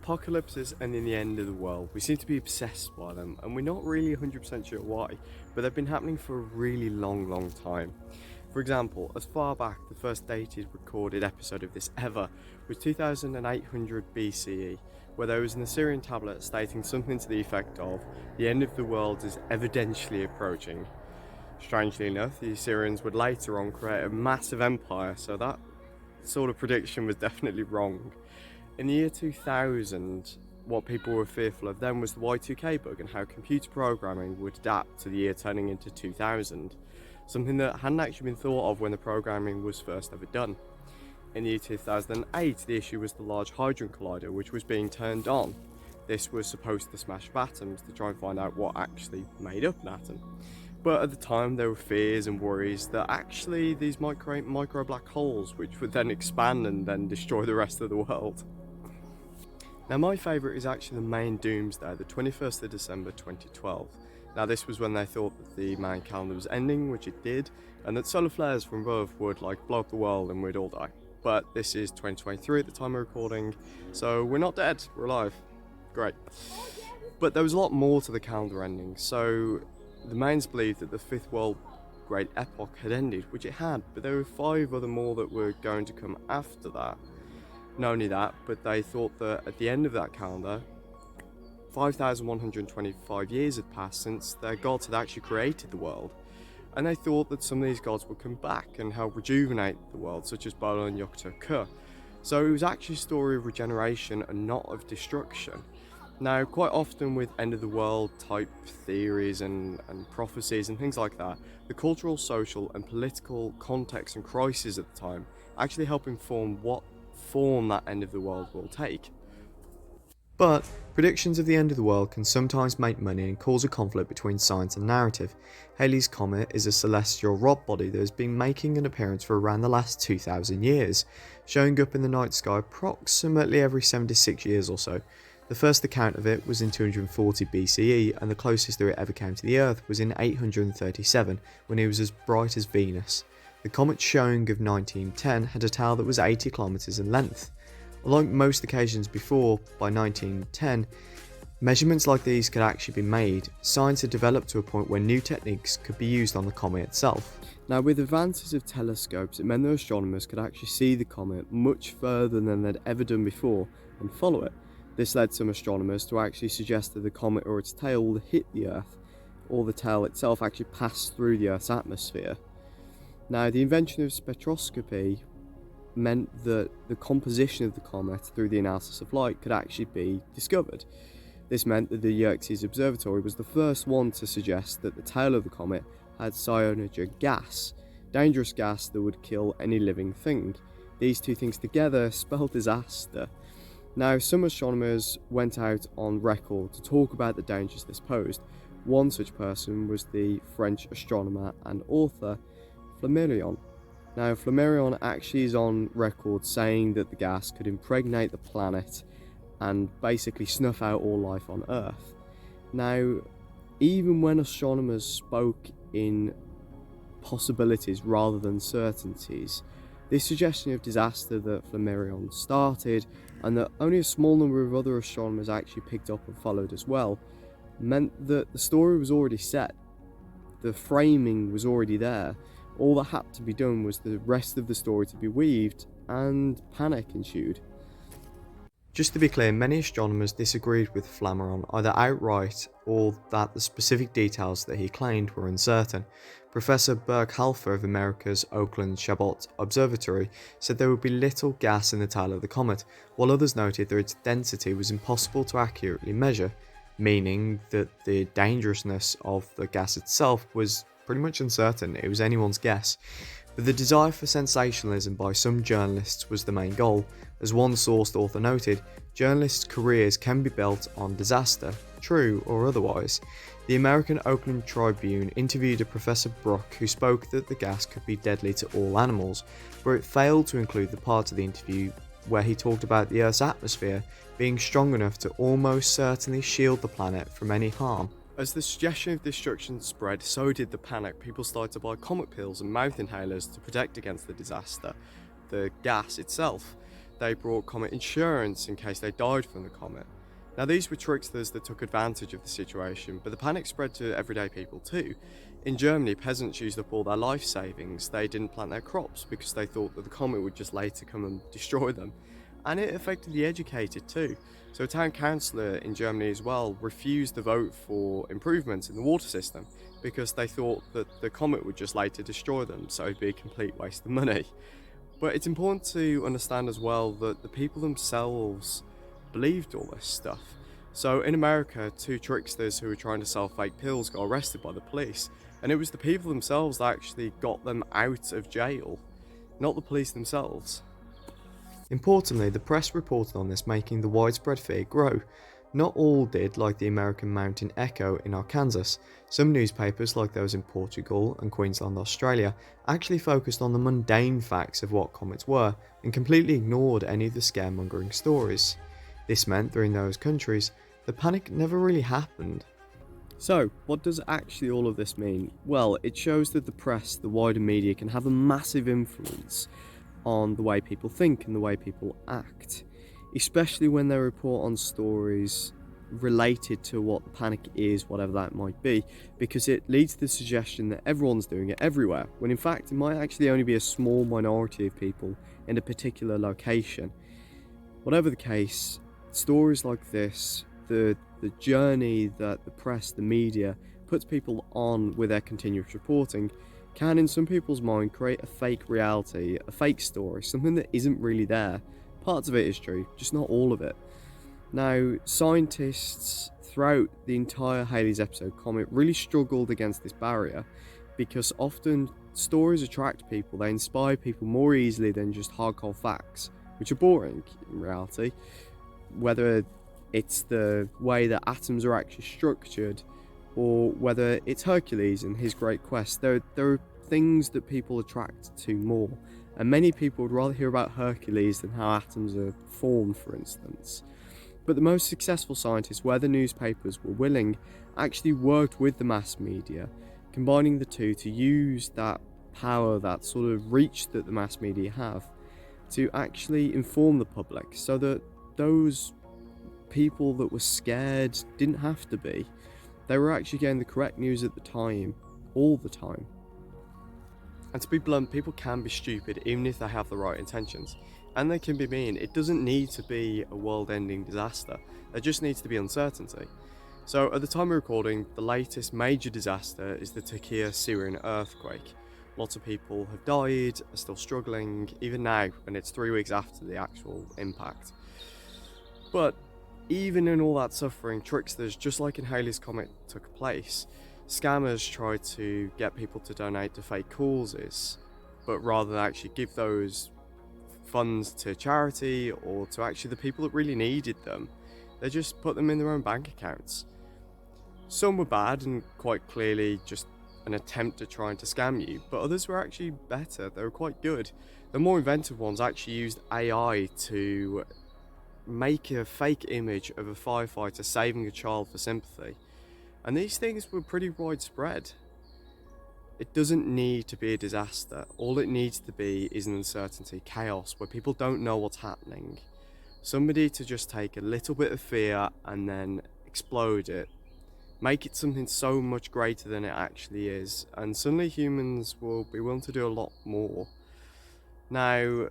Apocalypses and in the end of the world, we seem to be obsessed by them, and we're not really 100% sure why, but they've been happening for a really long time. For example, as far back, the first dated recorded episode of this ever was 2800 BCE, where there was an Assyrian tablet stating something to the effect of, "The end of the world is evidentially approaching." Strangely enough, the Assyrians would later on create a massive empire, so that sort of prediction was definitely wrong. In the year 2000, what people were fearful of then was the Y2K bug and how computer programming would adapt to the year turning into 2000, something that hadn't actually been thought of when the programming was first ever done. In the year 2008, the issue was the Large Hadron Collider, which was being turned on. This was supposed to smash atoms to try and find out what actually made up an atom. But at the time, there were fears and worries that actually these might create micro black holes, which would then expand and then destroy the rest of the world. Now, my favourite is actually the main doomsday, the 21st of December 2012. Now, this was when they thought that the main calendar was ending, which it did, and that solar flares from above would blow up the world and we'd all die. But this is 2023 at the time of recording, so we're not dead, we're alive. Great. But there was a lot more to the calendar ending, so the mains believed that the Fifth World Great Epoch had ended, which it had, but there were 5 other more that were going to come after that. Not only that, but they thought that at the end of that calendar, 5,125 years had passed since their gods had actually created the world, and they thought that some of these gods would come back and help rejuvenate the world, such as Bola and Yogg-Tur-Ku. So it was actually a story of regeneration and not of destruction. Now, quite often with end of the world type theories and prophecies and things like that, the cultural, social and political context and crisis at the time actually help inform what form that end of the world will take. But predictions of the end of the world can sometimes make money and cause a conflict between science and narrative. Halley's Comet is a celestial rock body that has been making an appearance for around the last 2,000 years, showing up in the night sky approximately every 76 years or so. The first account of it was in 240 BCE, and the closest that it ever came to the Earth was in 837, when it was as bright as Venus. The comet's showing of 1910 had a tail that was 80 kilometers in length. Unlike most occasions before, by 1910, measurements like these could actually be made. Science had developed to a point where new techniques could be used on the comet itself. Now, with advances of telescopes, it meant that astronomers could actually see the comet much further than they'd ever done before and follow it. This led some astronomers to actually suggest that the comet or its tail would hit the Earth, or the tail itself actually pass through the Earth's atmosphere. Now, the invention of spectroscopy meant that the composition of the comet through the analysis of light could actually be discovered. This meant that the Yerkes Observatory was the first one to suggest that the tail of the comet had cyanogen gas, dangerous gas that would kill any living thing. These two things together spell disaster. Now, some astronomers went out on record to talk about the dangers this posed. One such person was the French astronomer and author Flammarion. Now, Flammarion actually is on record saying that the gas could impregnate the planet and basically snuff out all life on Earth. Now, even when astronomers spoke in possibilities rather than certainties, this suggestion of disaster that Flammarion started, and that only a small number of other astronomers actually picked up and followed as well, meant that the story was already set. The framing was already there. All that had to be done was the rest of the story to be weaved, and panic ensued. Just to be clear, many astronomers disagreed with Flammarion either outright or that the specific details that he claimed were uncertain. Professor Burkhalter of America's Oakland Chabot Observatory said there would be little gas in the tail of the comet, while others noted that its density was impossible to accurately measure, meaning that the dangerousness of the gas itself was pretty much uncertain. It was anyone's guess. But the desire for sensationalism by some journalists was the main goal. As one sourced author noted, journalists' careers can be built on disaster, true or otherwise. The American Oakland Tribune interviewed a Professor Brook who spoke that the gas could be deadly to all animals, but it failed to include the part of the interview where he talked about the Earth's atmosphere being strong enough to almost certainly shield the planet from any harm. As the suggestion of destruction spread, so did the panic. People started to buy comet pills and mouth inhalers to protect against the disaster, the gas itself. they brought Comet insurance in case they died from the comet. Now, these were tricksters that took advantage of the situation, but the panic spread to everyday people too. In Germany, peasants used up all their life savings. They didn't plant their crops because they thought that the comet would just later come and destroy them. And it affected the educated too. So a town councillor in Germany as well refused to vote for improvements in the water system because they thought that the comet would just later destroy them, so it'd be a complete waste of money. But it's important to understand as well that the people themselves believed all this stuff. So in America, 2 tricksters who were trying to sell fake pills got arrested by the police, and it was the people themselves that actually got them out of jail, not the police themselves. Importantly, the press reported on this, making the widespread fear grow. Not all did, like the American Mountain Echo in Arkansas. Some newspapers, like those in Portugal and Queensland, Australia, actually focused on the mundane facts of what comets were and completely ignored any of the scaremongering stories. This meant that in those countries, the panic never really happened. So, what does actually all of this mean? Well, it shows that the press, the wider media, can have a massive influence on the way people think and the way people act, especially when they report on stories related to what the panic is, whatever that might be, because it leads to the suggestion that everyone's doing it everywhere, when in fact it might actually only be a small minority of people in a particular location. Whatever the case, stories like this, the journey that the press, the media, puts people on with their continuous reporting, can in some people's mind create a fake reality, a fake story, something that isn't really there. Parts of it is true, just not all of it. Now, scientists throughout the entire Halley's episode Comet really struggled against this barrier because often stories attract people, they inspire people more easily than just hardcore facts, which are boring in reality. Whether it's the way that atoms are actually structured, or whether it's Hercules and his great quest, there are things that people attract to more. And many people would rather hear about Hercules than how atoms are formed, for instance. But the most successful scientists, where the newspapers were willing, actually worked with the mass media, combining the two to use that power, that sort of reach that the mass media have, to actually inform the public so that those people that were scared didn't have to be. They were actually getting the correct news at the time, all the time. And to be blunt, people can be stupid even if they have the right intentions. And they can be mean. It doesn't need to be a world-ending disaster. There just needs to be uncertainty. So at the time of recording, the latest major disaster is the Turkey Syrian earthquake. Lots of people have died, are still struggling, even now, when it's 3 weeks after the actual impact. But even in all that suffering, tricksters, just like in Halley's Comet took place, scammers try to get people to donate to fake causes, but rather than actually give those funds to charity or to actually the people that really needed them, they just put them in their own bank accounts. Some were bad and quite clearly just an attempt at trying to scam you, but others were actually better. They were quite good. The more inventive ones actually used AI to make a fake image of a firefighter saving a child for sympathy. And these things were pretty widespread. It doesn't need to be a disaster. All it needs to be is an uncertainty, chaos, where people don't know what's happening. Somebody to just take a little bit of fear and then explode it. Make it something so much greater than it actually is. And suddenly humans will be willing to do a lot more. Now,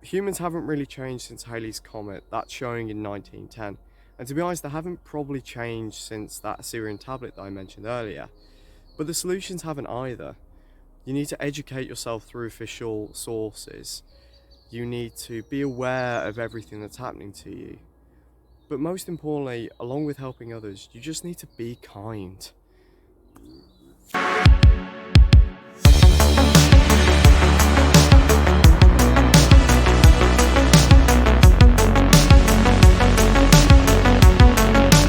humans haven't really changed since Halley's Comet. That's showing in 1910. And to be honest, they haven't probably changed since that Assyrian tablet that I mentioned earlier. But the solutions haven't either. You need to educate yourself through official sources. You need to be aware of everything that's happening to you. But most importantly, along with helping others, you just need to be kind.